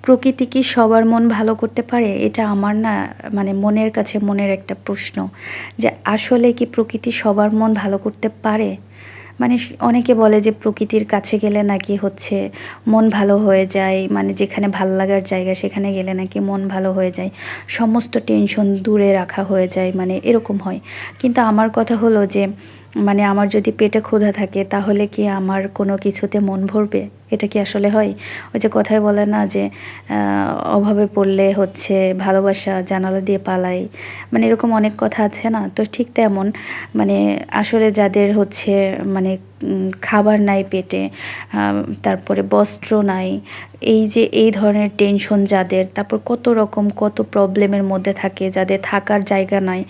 প্রকৃতি কি সবার মন ভালো করতে পারে? এটা আমার না মানে মনের কাছে মনের একটা প্রশ্ন যে আসলে কি প্রকৃতি সবার মন ভালো করতে পারে? মানে অনেকে বলে যে প্রকৃতির কাছে গেলে নাকি হচ্ছে মন ভালো হয়ে যায়। মানে যেখানে ভাল লাগার জায়গা সেখানে গেলে নাকি মন ভালো হয়ে যায়। সমস্ত টেনশন দূরে রাখা হয়ে যায় মানে এরকম হয়। কিন্তু আমার কথা হলো যে মানে আমার যদি পেটে ক্ষুধা থাকে তাহলে কি আমার কোনো কিছুতে মন ভরবে? এটা কি আসলে হয়? ওই যে কথায় বলে না যে অভাবে পড়লে হচ্ছে ভালোবাসা জানালা দিয়ে পালায়। মানে এরকম অনেক কথা আছে না? তো ঠিক তেমন মানে আসলে যাদের হচ্ছে মানে খাবার নাই পেটে, তারপরে বস্ত্র নাই, এই যে এই ধরনের টেনশন যাদের, তারপর কত রকম কত প্রবলেমের মধ্যে থাকে, যাদের থাকার জায়গা নাই,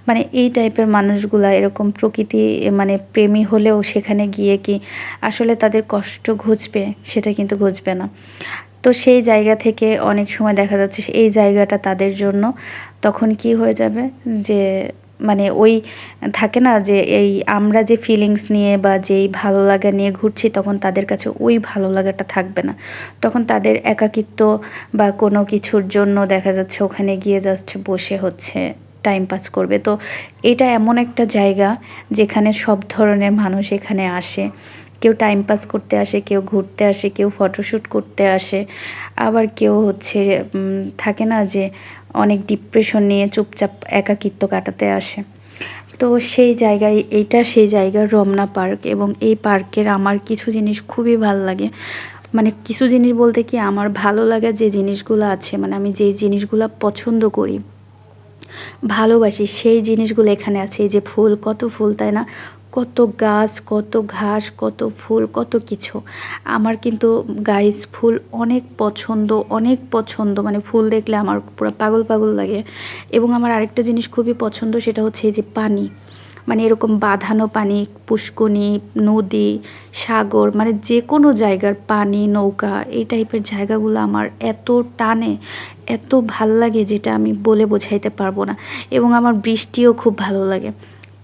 মানে এই টাইপের মানুষগুলা এরকম প্রকৃতি মানে প্রেমী হলেও সেখানে গিয়ে কি আসলে তাদের কষ্ট ঘুচবে? সেটা কিন্তু ঘুচবে না। তো সেই জায়গা থেকে অনেক সময় দেখা যাচ্ছে এই জায়গাটা তাদের জন্য তখন কি হয়ে যাবে যে মানে ওই থাকে না যে এই আমরা যে ফিলিংস নিয়ে বা যেই ভালো লাগা নিয়ে ঘুরছি তখন তাদের কাছে ওই ভালো লাগাটা থাকবে না। তখন তাদের একাকিত্ব বা কোনো কিছুর জন্য দেখা যাচ্ছে ওখানে গিয়ে জাস্ট বসে হচ্ছে টাইম পাস করবে। তো এটা এমন একটা জায়গা যেখানে সব ধরনের মানুষ এখানে আসে। কেউ টাইম পাস করতে আসে, কেউ ঘুরতে আসে, কেউ ফটোশ্যুট করতে আসে, আবার কেউ হচ্ছে থাকে না যে অনেক ডিপ্রেশন নিয়ে চুপচাপ একাকিত্ব কাটাতে আসে। তো সেই জায়গায় এইটা সেই জায়গার রমনা পার্ক, এবং এই পার্কের আমার কিছু জিনিস খুবই ভাল লাগে। মানে কিছু জিনিস বলতে কি আমার ভালো লাগা যে জিনিসগুলো আছে, মানে আমি যেই জিনিসগুলো পছন্দ করি ভালোবাসি সেই জিনিসগুলো এখানে আছে। এই যে ফুল, কত ফুল তাই না? কত গাছ, কত ঘাস, কত ফুল, কত কিছু। আমার কিন্তু গাইস ফুল অনেক পছন্দ, অনেক পছন্দ। মানে ফুল দেখলে আমার পুরো পাগল পাগল লাগে। এবং আমার আরেকটা জিনিস খুবই পছন্দ, সেটা হচ্ছে এই যে পানি। মানে এরকম বাঁধানো পানি, পুষ্করণী, নদী, সাগর, মানে যে কোনো জায়গার পানি, নৌকা, এই টাইপের জায়গাগুলো আমার এত টানে, এত ভাল লাগে যেটা আমি বলে বোঝাইতে পারবো না। এবং আমার বৃষ্টিও খুব ভালো লাগে।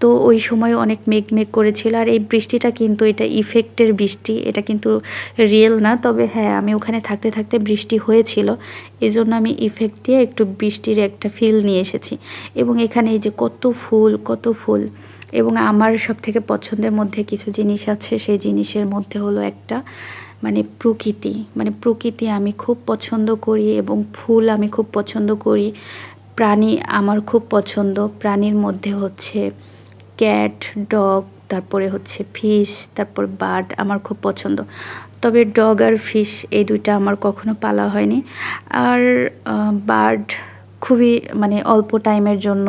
তো ওই সময় অনেক মেঘ মেঘ করেছিল, আর এই বৃষ্টিটা কিন্তু এটা ইফেক্টের বৃষ্টি, এটা কিন্তু রিয়েল না। তবে হ্যাঁ, আমি ওখানে থাকতে থাকতে বৃষ্টি হয়েছিল, এই জন্য আমি ইফেক্ট দিয়ে একটু বৃষ্টির একটা ফিল নিয়ে এসেছি। এবং এখানে এই যে কত ফুল, কত ফুল। এবং আমার সব থেকে পছন্দের মধ্যে কিছু জিনিস আছে, সেই জিনিসের মধ্যে হলো একটা মানে প্রকৃতি। মানে প্রকৃতি আমি খুব পছন্দ করি এবং ফুল আমি খুব পছন্দ করি। প্রাণী আমার খুব পছন্দ। প্রাণীর মধ্যে হচ্ছে ক্যাট, ডগ, তারপরে হচ্ছে ফিশ, তারপর বার্ড আমার খুব পছন্দ। তবে ডগ আর ফিশ এই দুইটা আমার কখনো পালা হয়নি। আর বার্ড খুবই মানে অল্প টাইমের জন্য,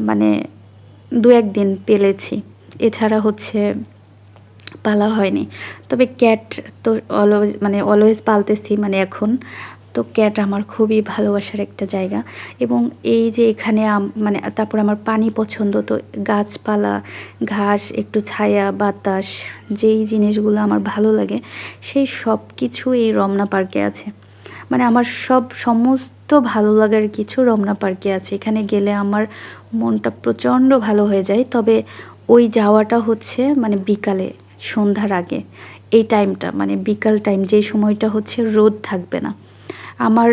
মানে ২-১ দিন পেলেছি। এছাড়া হচ্ছে পালা হয়নি। তবে ক্যাট তো অলওয়েজ মানে অলওয়েজ পালতেছি মানে এখন। তো ক্যাট আমার খুবই ভালোবাসার একটা জায়গা। এবং এই যে এখানে মানে তারপর আমার পানি পছন্দ। তো গাছপালা, ঘাস, একটু ছায়া, বাতাস, যেই জিনিসগুলো আমার ভালো লাগে সেই সব কিছু এই রমনা পার্কে আছে। মানে আমার সমস্ত ভালো লাগার কিছু রমনা পার্কে আছে। এখানে গেলে আমার মনটা প্রচণ্ড ভালো হয়ে যায়। তবে ওই যাওয়াটা হচ্ছে মানে বিকালে, সন্ধ্যার আগে, এই টাইমটা মানে বিকাল টাইম, যেই সময়টা হচ্ছে রোদ থাকবে না। আমার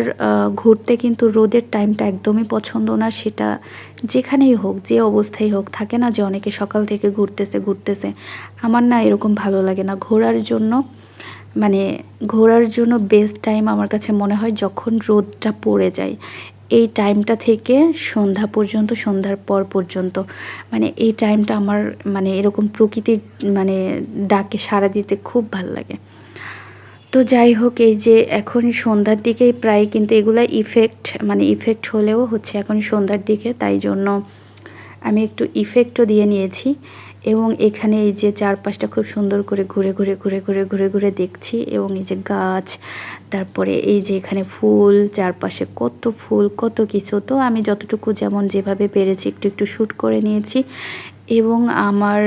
ঘুরতে কিন্তু রোদের টাইমটা একদমই পছন্দ না। সেটা যেখানেই হোক, যে অবস্থায় হোক, থাকে না যে অনেকে সকাল থেকে ঘুরতেছে ঘুরতেছে, আমার না এরকম ভালো লাগে না। মানে ঘোরার জন্য বেস্ট টাইম আমার কাছে মনে হয় যখন রোদটা পড়ে যায়। এই টাইমটা থেকে সন্ধ্যা পর্যন্ত, সন্ধ্যার পর পর্যন্ত, মানে এই টাইমটা আমার মানে এরকম প্রকৃতির মানে ডাকে সাড়া দিতে খুব ভাল লাগে। তো যাই হোক, এই যে এখন সন্ধ্যার দিকেই প্রায় কিন্তু এগুলা ইফেক্ট, মানে ইফেক্ট হলেও হচ্ছে এখন সন্ধ্যার দিকে, তাই জন্য আমি একটু ইফেক্টও দিয়ে নিয়েছি। এবং এখানে এই যে চারপাশটা খুব সুন্দর করে ঘুরে ঘুরে ঘুরে ঘুরে ঘুরে ঘুরে দেখছি। এবং এই যে গাছ, তারপরে এই যে এখানে ফুল, চারপাশে কত ফুল, কত কিছু। তো আমি যতটুকু যেমন যেভাবে পেরেছি একটু একটু শ্যুট করে নিয়েছি। এবং আমার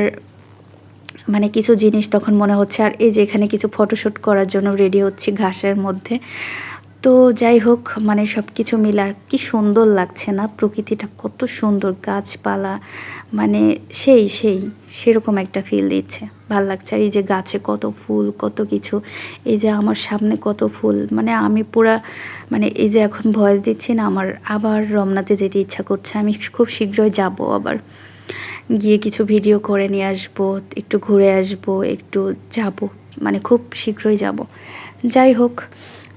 মানে কিছু জিনিস তখন মনে হচ্ছে, আর এই যে এখানে কিছু ফটোশ্যুট করার জন্য রেডি হচ্ছি ঘাসের মধ্যে। তো যাই হোক মানে সব কিছু মিলে আর কি সুন্দর লাগছে না, প্রকৃতিটা কত সুন্দর, গাছপালা মানে সেই সেরকম একটা ফিল দিচ্ছে, ভাল লাগছে। আর এই যে গাছে কত ফুল কত কিছু, এই যে আমার সামনে কত ফুল, মানে আমি পুরা মানে এই যে এখন ভয়েস দিচ্ছি না, আমার আবার রমনাতে যেতে ইচ্ছা করছে। আমি খুব শীঘ্রই যাব, আবার গিয়ে কিছু ভিডিও করে নিয়ে আসবো, একটু ঘুরে আসবো, একটু যাব, মানে খুব শীঘ্রই যাব। যাই হোক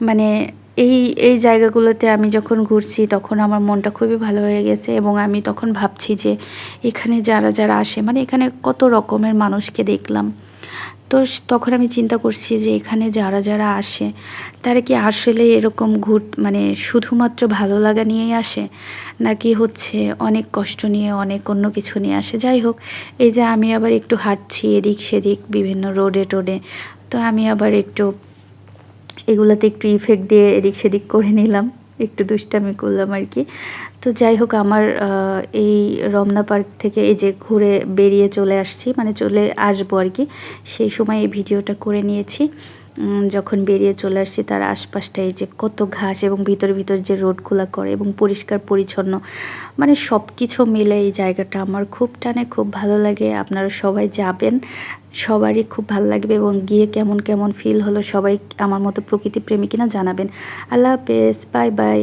মানে এই এই জায়গাগুলোতে আমি যখন ঘুরছি তখন আমার মনটা খুবই ভালো হয়ে গেছে, এবং আমি তখন ভাবছি যে এখানে যারা যারা আসে, মানে এখানে কত রকমের মানুষকে দেখলাম। তো তখন আমি চিন্তা করছি যে এখানে যারা যারা আসে তারা কি আসলে এরকম মানে শুধুমাত্র ভালো লাগা নিয়েই আসে, নাকি হচ্ছে অনেক কষ্ট নিয়ে অনেক অন্য কিছু নিয়ে আসে। যাই হোক, এই যে আমি আবার একটু হাঁটছি এদিক সেদিক বিভিন্ন রোডে টোডে, তো আমি আবার একটু এগুলোতে একটু ইফেক্ট দিয়ে এদিক সেদিক করে নিলাম, একটু দুষ্টামি করলাম আর কি। তো যাই হোক আমার এই রমনা পার্ক থেকে এই যে ঘুরে বেরিয়ে চলে আসছি, মানে চলে আসবো আর কি, সেই সময় এই ভিডিওটা করে নিয়েছি। যখন বেরিয়ে চলে আসছি তার আশপাশটা এই যে কত ঘাস, এবং ভিতর ভিতর যে রোডগুলো করে এবং পরিষ্কার পরিচ্ছন্ন, মানে সব কিছু মিলে এই জায়গাটা আমার খুব টানে, খুব ভালো লাগে। আপনারা সবাই যাবেন, সবারই খুব ভালো লাগবে, এবং গিয়ে কেমন কেমন ফিল হলো সবাই আমার মতো প্রকৃতি প্রেমী কিনা জানাবেন। আল্লাহ হাফেজ, বাই বাই।